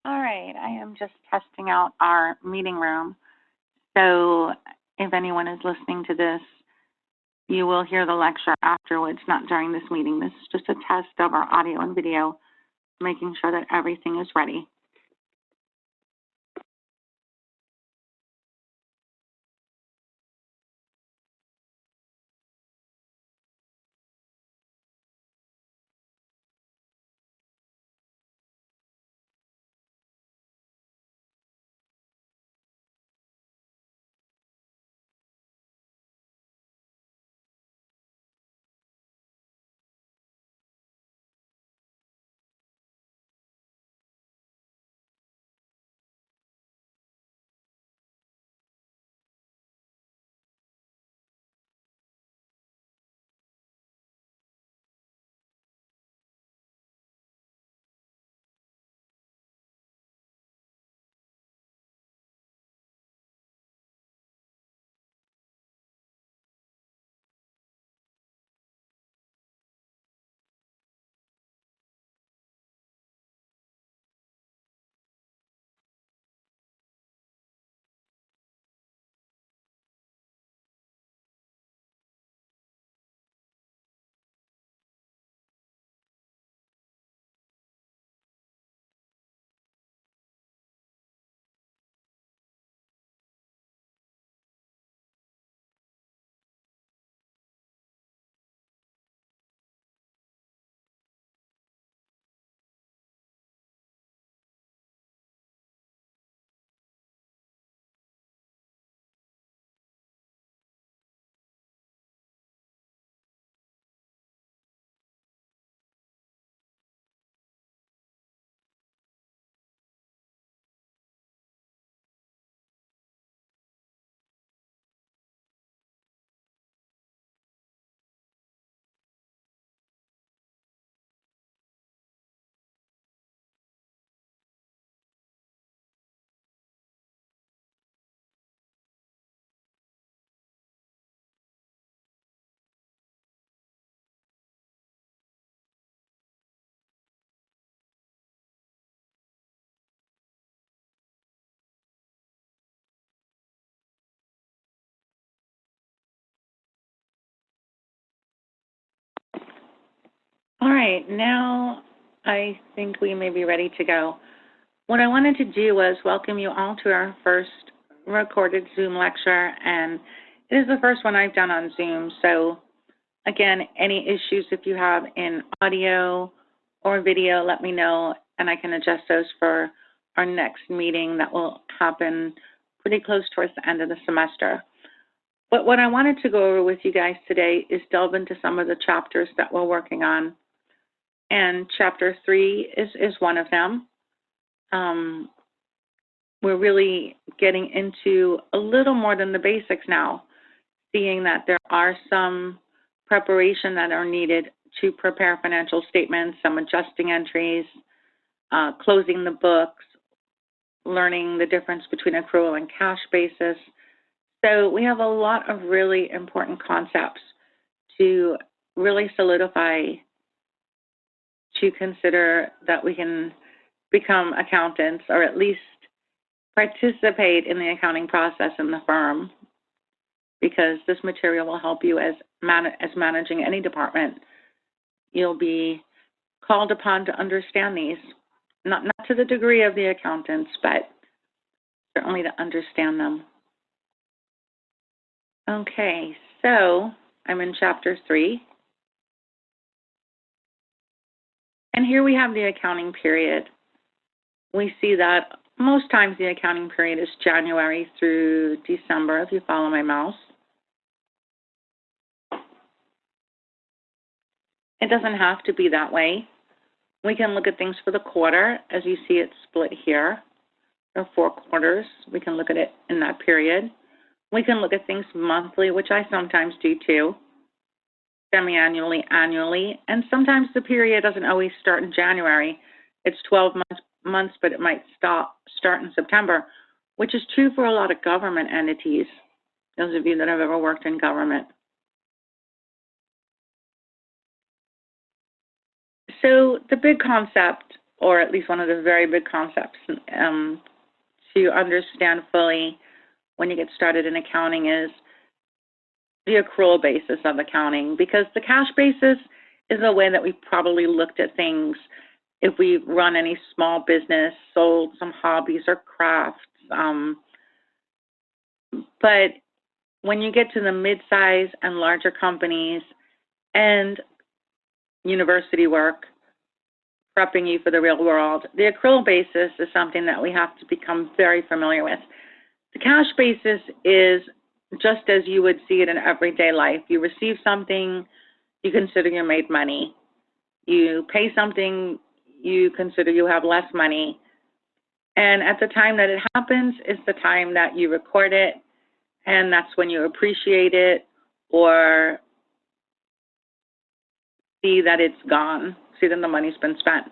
All right, I am just testing out our meeting room. So if anyone is listening to this, you will hear the lecture afterwards, not during this meeting. This is just a test of our audio and video, making sure that everything is ready. All right, now I think we may be ready to go. What I wanted to do was welcome you all to our first recorded Zoom lecture, and it is the first one I've done on Zoom. So again, any issues if you have in audio or video, let me know, and I can adjust those for our next meeting that will happen pretty close towards the end of the semester. But what I wanted to go over with you guys today is delve into some of the chapters that we're working on. And chapter 3 is one of them. We're really getting into a little more than the basics now, seeing that there are some preparation that are needed to prepare financial statements, some adjusting entries, closing the books, learning the difference between accrual and cash basis. So we have a lot of really important concepts to really solidify, to consider that we can become accountants or at least participate in the accounting process in the firm, because this material will help you as managing any department. You'll be called upon to understand these, not to the degree of the accountants, but certainly to understand them. Okay, so I'm in chapter 3. And here we have the accounting period. We see that most times the accounting period is January through December, if you follow my mouse. It doesn't have to be that way. We can look at things for the quarter, as you see it split here. There are 4 quarters. We can look at it in that period. We can look at things monthly, which I sometimes do too, semi-annually, annually, and sometimes the period doesn't always start in January. It's 12 months, but it might start in September, which is true for a lot of government entities, those of you that have ever worked in government. So the big concept or at least one of the very big concepts to understand fully when you get started in accounting is the accrual basis of accounting, because the cash basis is the way that we probably looked at things if we run any small business, sold some hobbies or crafts. But when you get to the mid-size and larger companies and university work, prepping you for the real world, the accrual basis is something that we have to become very familiar with. The cash basis is just as you would see it in everyday life. You receive something, you consider you made money. You pay something, you consider you have less money. And at the time that it happens is the time that you record it, and that's when you appreciate it or see that it's gone, see that the money's been spent.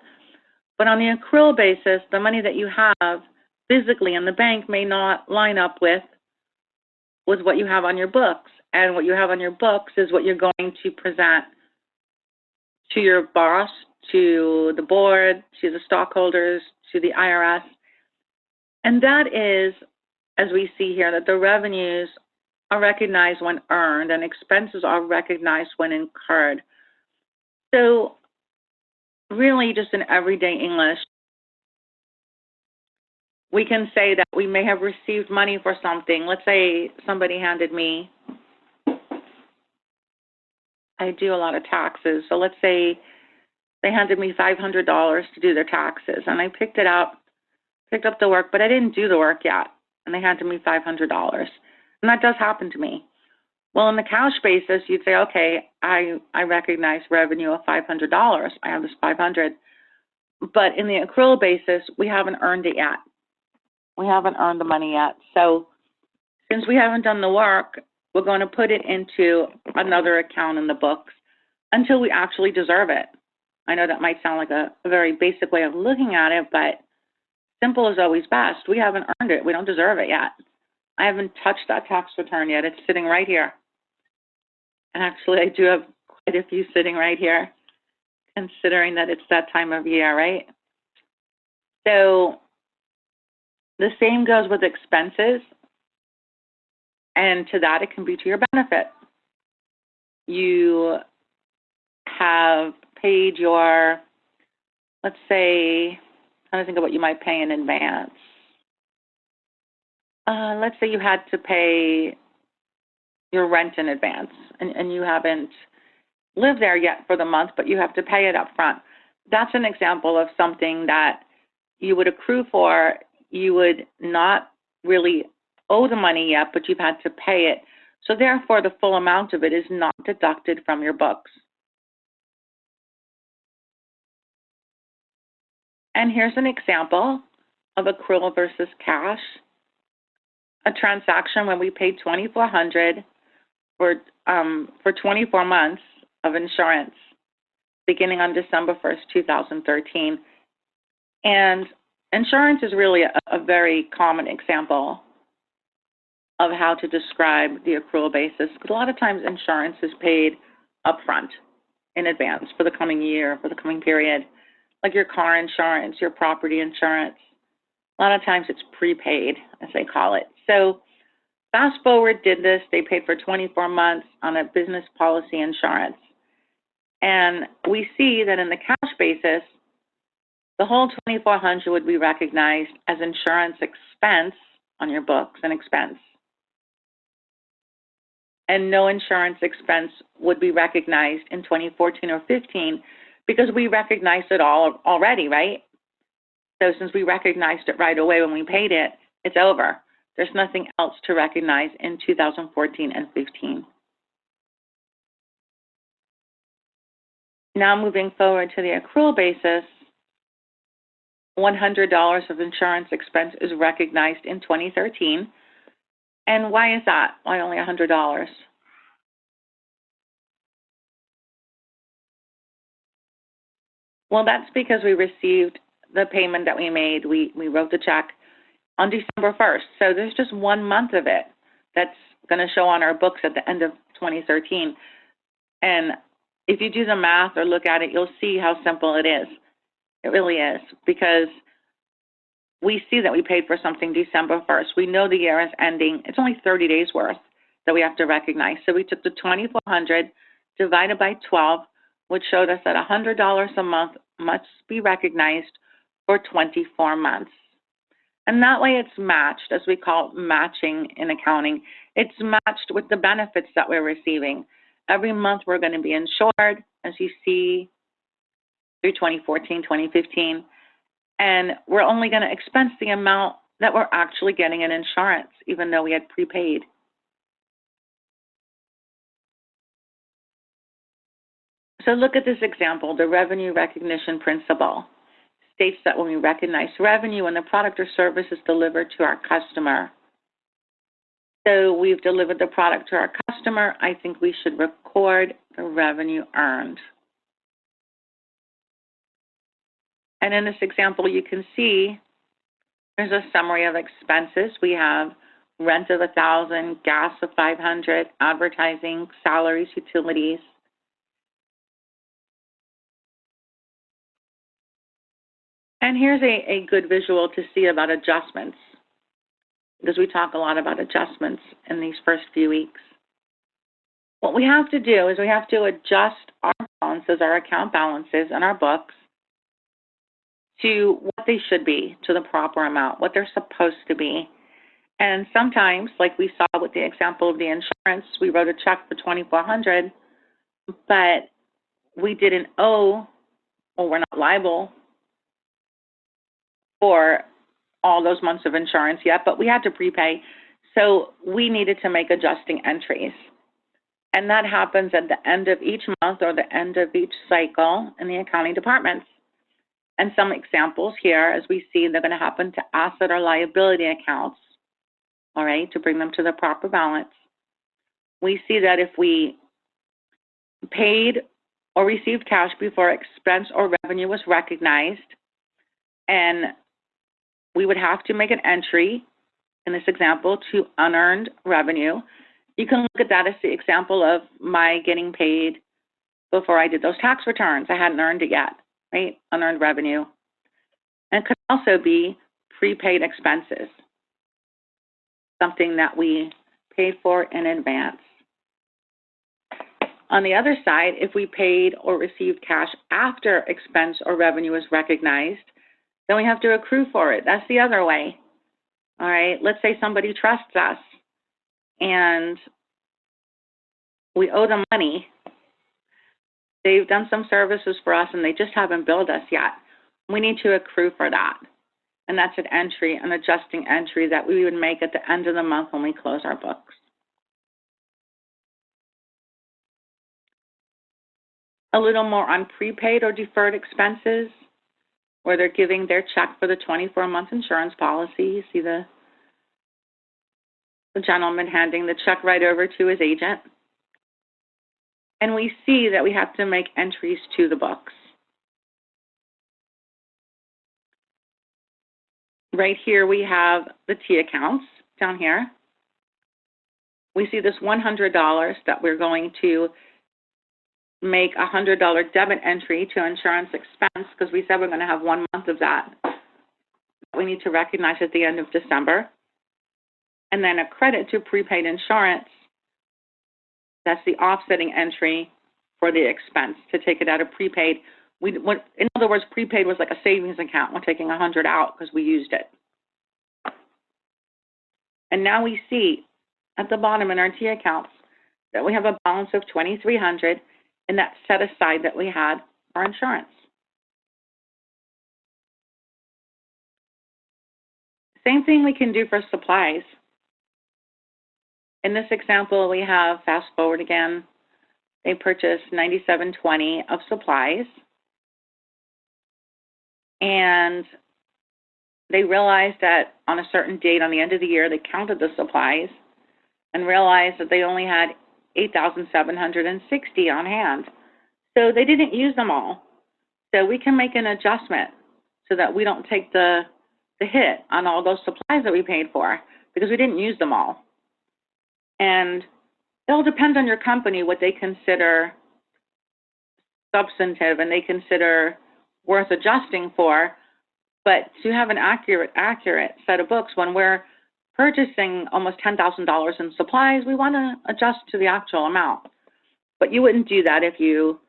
But on the accrual basis, the money that you have physically in the bank may not line up with what you have on your books. And what you have on your books is what you're going to present to your boss, to the board, to the stockholders, to the IRS. And that is, as we see here, that the revenues are recognized when earned and expenses are recognized when incurred. So really, just in everyday English, we can say that we may have received money for something. Let's say somebody handed me, I do a lot of taxes, so let's say they handed me $500 to do their taxes, and I picked up the work, but I didn't do the work yet, and they handed me $500. And that does happen to me. Well, in the cash basis, you'd say, okay, I recognize revenue of $500. I have this $500. But in the accrual basis, we haven't earned it yet. We haven't earned the money yet. So since we haven't done the work, we're going to put it into another account in the books until we actually deserve it. I know that might sound like a very basic way of looking at it, but simple is always best. We haven't earned it. We don't deserve it yet. I haven't touched that tax return yet. It's sitting right here. And actually, I do have quite a few sitting right here, considering that it's that time of year, right? So the same goes with expenses. And to that, it can be to your benefit. You have paid your, let's say, I'm trying to think of what you might pay in advance. Let's say you had to pay your rent in advance, and you haven't lived there yet for the month, but you have to pay it up front. That's an example of something that you would accrue for. You would not really owe the money yet, but you've had to pay it. So therefore, the full amount of it is not deducted from your books. And here's an example of accrual versus cash. A transaction when we paid $2,400 for 24 months of insurance beginning on December 1st, 2013. And insurance is really a very common example of how to describe the accrual basis, because a lot of times insurance is paid upfront in advance for the coming year, for the coming period, like your car insurance, your property insurance. A lot of times it's prepaid, as they call it. So Fast Forward did this. They paid for 24 months on a business policy insurance. And we see that in the cash basis, the whole $2,400 would be recognized as insurance expense on your books, an expense. And no insurance expense would be recognized in 2014 or 15 because we recognized it all already, right? So since we recognized it right away when we paid it, it's over. There's nothing else to recognize in 2014 and 15. Now moving forward to the accrual basis, $100 of insurance expense is recognized in 2013. And why is that? Why only $100? Well, that's because we received the payment that we made. We wrote the check on December 1st. So there's just 1 month of it that's going to show on our books at the end of 2013. And if you do the math or look at it, you'll see how simple it is. It really is, because we see that we paid for something December 1st. We know the year is ending. It's only 30 days worth that we have to recognize. So we took the $2,400 divided by 12, which showed us that $100 a month must be recognized for 24 months. And that way it's matched, as we call it, matching in accounting. It's matched with the benefits that we're receiving. Every month we're going to be insured, as you see, through 2014, 2015. And we're only going to expense the amount that we're actually getting in insurance, even though we had prepaid. So look at this example. The revenue recognition principle states that when we recognize revenue when the product or service is delivered to our customer. So we've delivered the product to our customer. I think we should record the revenue earned. And in this example, you can see there's a summary of expenses. We have rent of $1,000, gas of $500, advertising, salaries, utilities. And here's a good visual to see about adjustments, because we talk a lot about adjustments in these first few weeks. What we have to do is we have to adjust our balances, our account balances, and our books to what they should be, to the proper amount, what they're supposed to be. And sometimes, like we saw with the example of the insurance, we wrote a check for $2,400, but we didn't owe, or we're not liable for all those months of insurance yet, but we had to prepay. So we needed to make adjusting entries. And that happens at the end of each month or the end of each cycle in the accounting departments. And some examples here, as we see, they're going to happen to asset or liability accounts, all right, to bring them to the proper balance. We see that if we paid or received cash before expense or revenue was recognized, and we would have to make an entry, in this example, to unearned revenue. You can look at that as the example of my getting paid before I did those tax returns. I hadn't earned it yet, right? Unearned revenue. And it could also be prepaid expenses, something that we paid for in advance. On the other side, if we paid or received cash after expense or revenue is recognized, then we have to accrue for it. That's the other way. All right, let's say somebody trusts us and we owe them money. They've done some services for us and they just haven't billed us yet. We need to accrue for that. And that's an entry, an adjusting entry that we would make at the end of the month when we close our books. A little more on prepaid or deferred expenses, where they're giving their check for the 24-month insurance policy. You see the gentleman handing the check right over to his agent. And we see that we have to make entries to the books. Right here we have the T accounts down here. We see this $100 that we're going to make a $100 debit entry to insurance expense, because we said we're going to have 1 month of that. We need to recognize at the end of December. And then a credit to prepaid insurance. That's the offsetting entry for the expense, to take it out of prepaid. In other words, prepaid was like a savings account. We're taking 100 out because we used it. And now we see at the bottom in our T accounts that we have a balance of $2,300 in that set aside that we had for insurance. Same thing we can do for supplies. In this example, we have, fast forward again, they purchased $97.20 of supplies. And they realized that on a certain date on the end of the year, they counted the supplies and realized that they only had $8,760 on hand. So they didn't use them all. So we can make an adjustment so that we don't take the hit on all those supplies that we paid for, because we didn't use them all. And it'll depend on your company what they consider substantive and they consider worth adjusting for. But to have an accurate set of books, when we're purchasing almost $10,000 in supplies, we want to adjust to the actual amount. But you wouldn't do that if you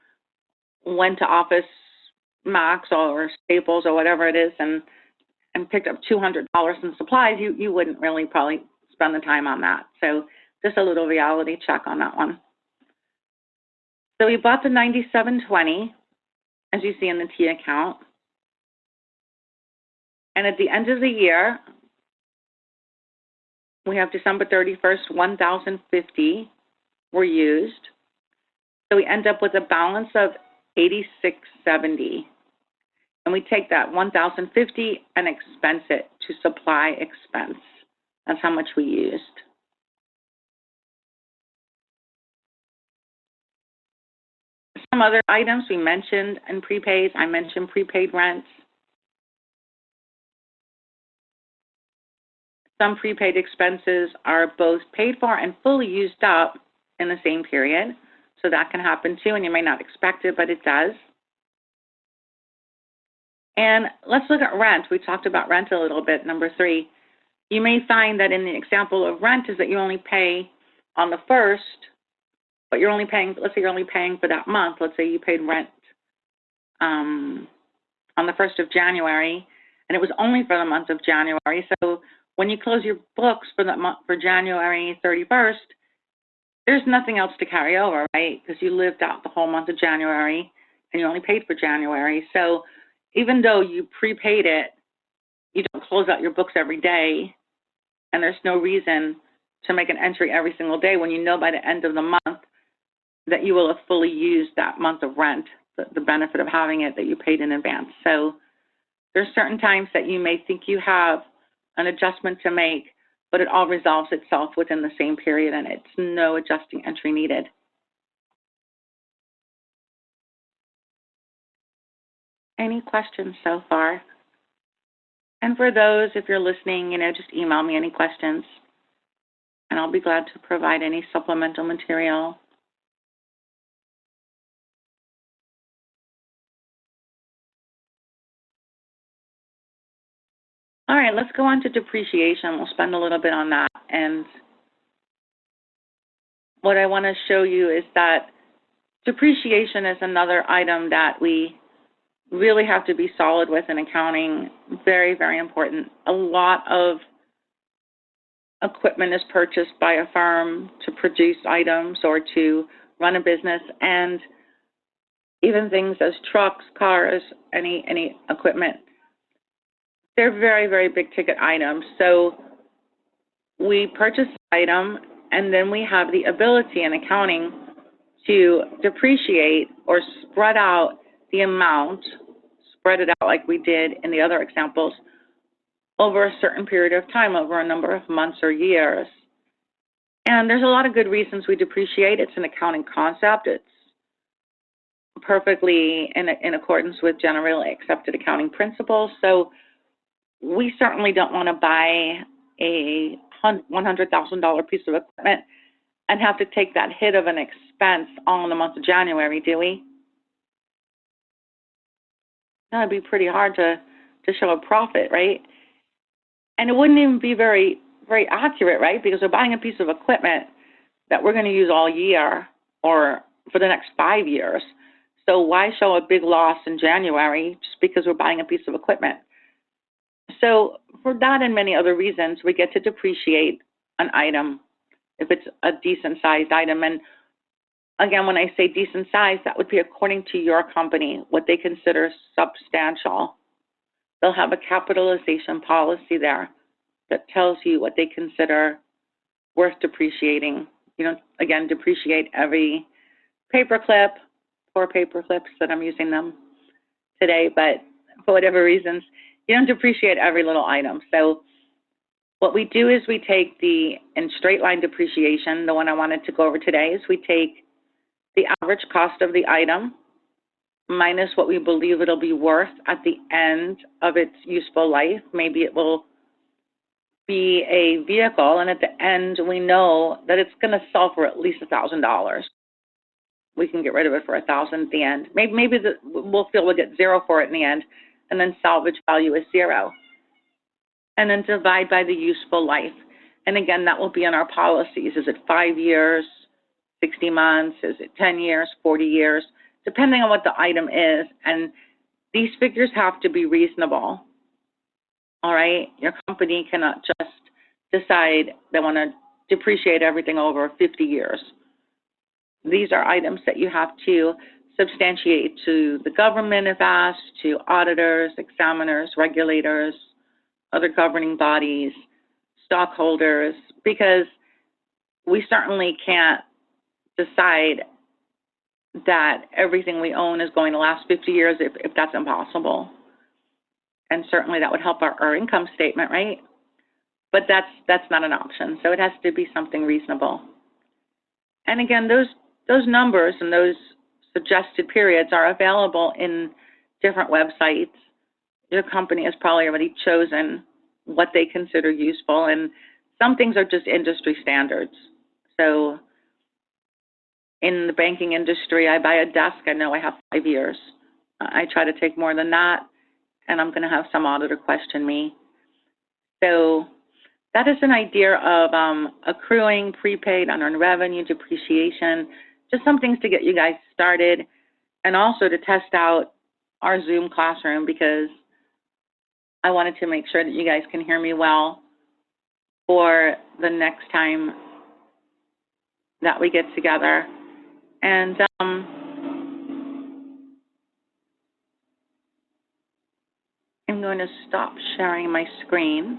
went to Office Max or Staples or whatever it is and picked up $200 in supplies. You wouldn't really probably spend the time on that. So just a little reality check on that one. So we bought the 9720, as you see in the T account. And at the end of the year, we have December 31st, 1,050 were used. So we end up with a balance of 8670. And we take that 1,050 and expense it to supply expense. That's how much we used. Some other items we mentioned in prepaids. I mentioned prepaid rents. Some prepaid expenses are both paid for and fully used up in the same period. So that can happen too, and you may not expect it, but it does. And let's look at rent. We talked about rent a little bit, number 3. You may find that in the example of rent is that you only pay on the 1st, but you're only paying, let's say you're only paying for that month. Let's say you paid rent on the 1st of January, and it was only for the month of January. So when you close your books for that month, for January 31st, there's nothing else to carry over, right? Because you lived out the whole month of January and you only paid for January. So even though you prepaid it, you don't close out your books every day, and there's no reason to make an entry every single day when you know by the end of the month that you will have fully used that month of rent, the benefit of having it that you paid in advance. So there's certain times that you may think you have an adjustment to make, but it all resolves itself within the same period, and it's no adjusting entry needed. Any questions so far? And for those, if you're listening, just email me any questions, and I'll be glad to provide any supplemental material. All right, let's go on to depreciation. We'll spend a little bit on that. And what I want to show you is that depreciation is another item that we really have to be solid with in accounting. Very, very important. A lot of equipment is purchased by a firm to produce items or to run a business, and even things as trucks, cars, any equipment, they're very, very big ticket items. So we purchase an item, and then we have the ability in accounting to depreciate or spread out the amount, spread it out like we did in the other examples, over a certain period of time, over a number of months or years. And there's a lot of good reasons we depreciate. It's an accounting concept. It's perfectly in accordance with generally accepted accounting principles. So we certainly don't want to buy a $100,000 piece of equipment and have to take that hit of an expense all in the month of January, do we? That would be pretty hard to show a profit, right? And it wouldn't even be very, very accurate, right? Because we're buying a piece of equipment that we're going to use all year or for the next 5 years. So why show a big loss in January just because we're buying a piece of equipment? So for that and many other reasons, we get to depreciate an item if it's a decent sized item. And again, when I say decent size, that would be according to your company, what they consider substantial. They'll have a capitalization policy there that tells you what they consider worth depreciating. You don't, again, depreciate every paperclip, 4 paperclips that I'm using them today, but for whatever reasons, you don't depreciate every little item. So what we do is we take in straight line depreciation, the one I wanted to go over today, is we take the average cost of the item minus what we believe it'll be worth at the end of its useful life. Maybe it will be a vehicle, and at the end we know that it's going to sell for at least $1,000. we can get rid of it for $1,000 at the end. Maybe we'll feel we'll get zero for it in the end, and then salvage value is zero. And then divide by the useful life. And again, that will be in our policies. Is it 5 years, 60 months? Is it 10 years, 40 years? Depending on what the item is. And these figures have to be reasonable. All right? Your company cannot just decide they want to depreciate everything over 50 years. These are items that you have to substantiate to the government if asked, to auditors, examiners, regulators, other governing bodies, stockholders, because we certainly can't decide that everything we own is going to last 50 years if that's impossible. And certainly that would help our income statement, right? But that's not an option. So it has to be something reasonable. And again, those numbers and those suggested periods are available in different websites. Your company has probably already chosen what they consider useful, and some things are just industry standards. So in the banking industry, I buy a desk, I know I have 5 years. I try to take more than that, and I'm going to have some auditor question me. So that is an idea of accruing, prepaid, unearned revenue, depreciation, just some things to get you guys started, and also to test out our Zoom classroom, because I wanted to make sure that you guys can hear me well for the next time that we get together. And I'm going to stop sharing my screen.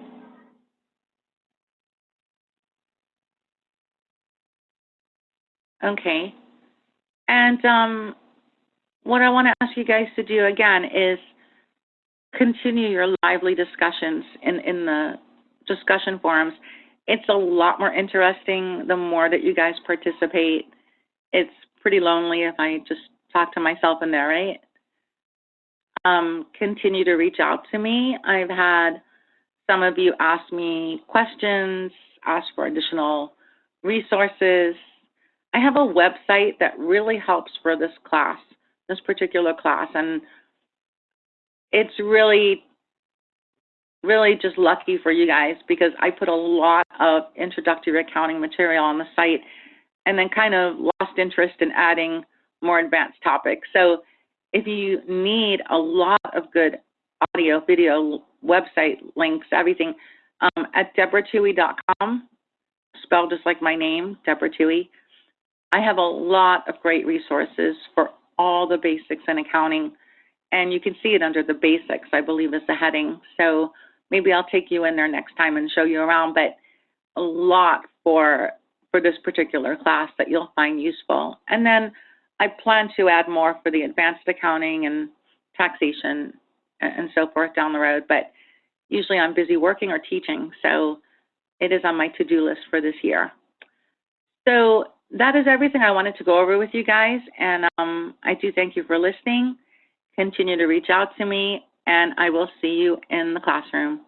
Okay. And what I want to ask you guys to do again is continue your lively discussions in the discussion forums. It's a lot more interesting the more that you guys participate. It's pretty lonely if I just talk to myself in there, right? Continue to reach out to me. I've had some of you ask me questions, ask for additional resources. I have a website that really helps for this class, this particular class, and it's really just lucky for you guys because I put a lot of introductory accounting material on the site and then kind of lost interest in adding more advanced topics. So if you need a lot of good audio, video, website links, everything, at DeborahTuohy.com, spelled just like my name, Deborah Tuohy, I have a lot of great resources for all the basics in accounting. And you can see it under the basics, I believe is the heading. So maybe I'll take you in there next time and show you around, but a lot for this particular class that you'll find useful. And then I plan to add more for the advanced accounting and taxation and so forth down the road, but usually I'm busy working or teaching, so it is on my to-do list for this year. So that is everything I wanted to go over with you guys, and I do thank you for listening. Continue to reach out to me, and I will see you in the classroom.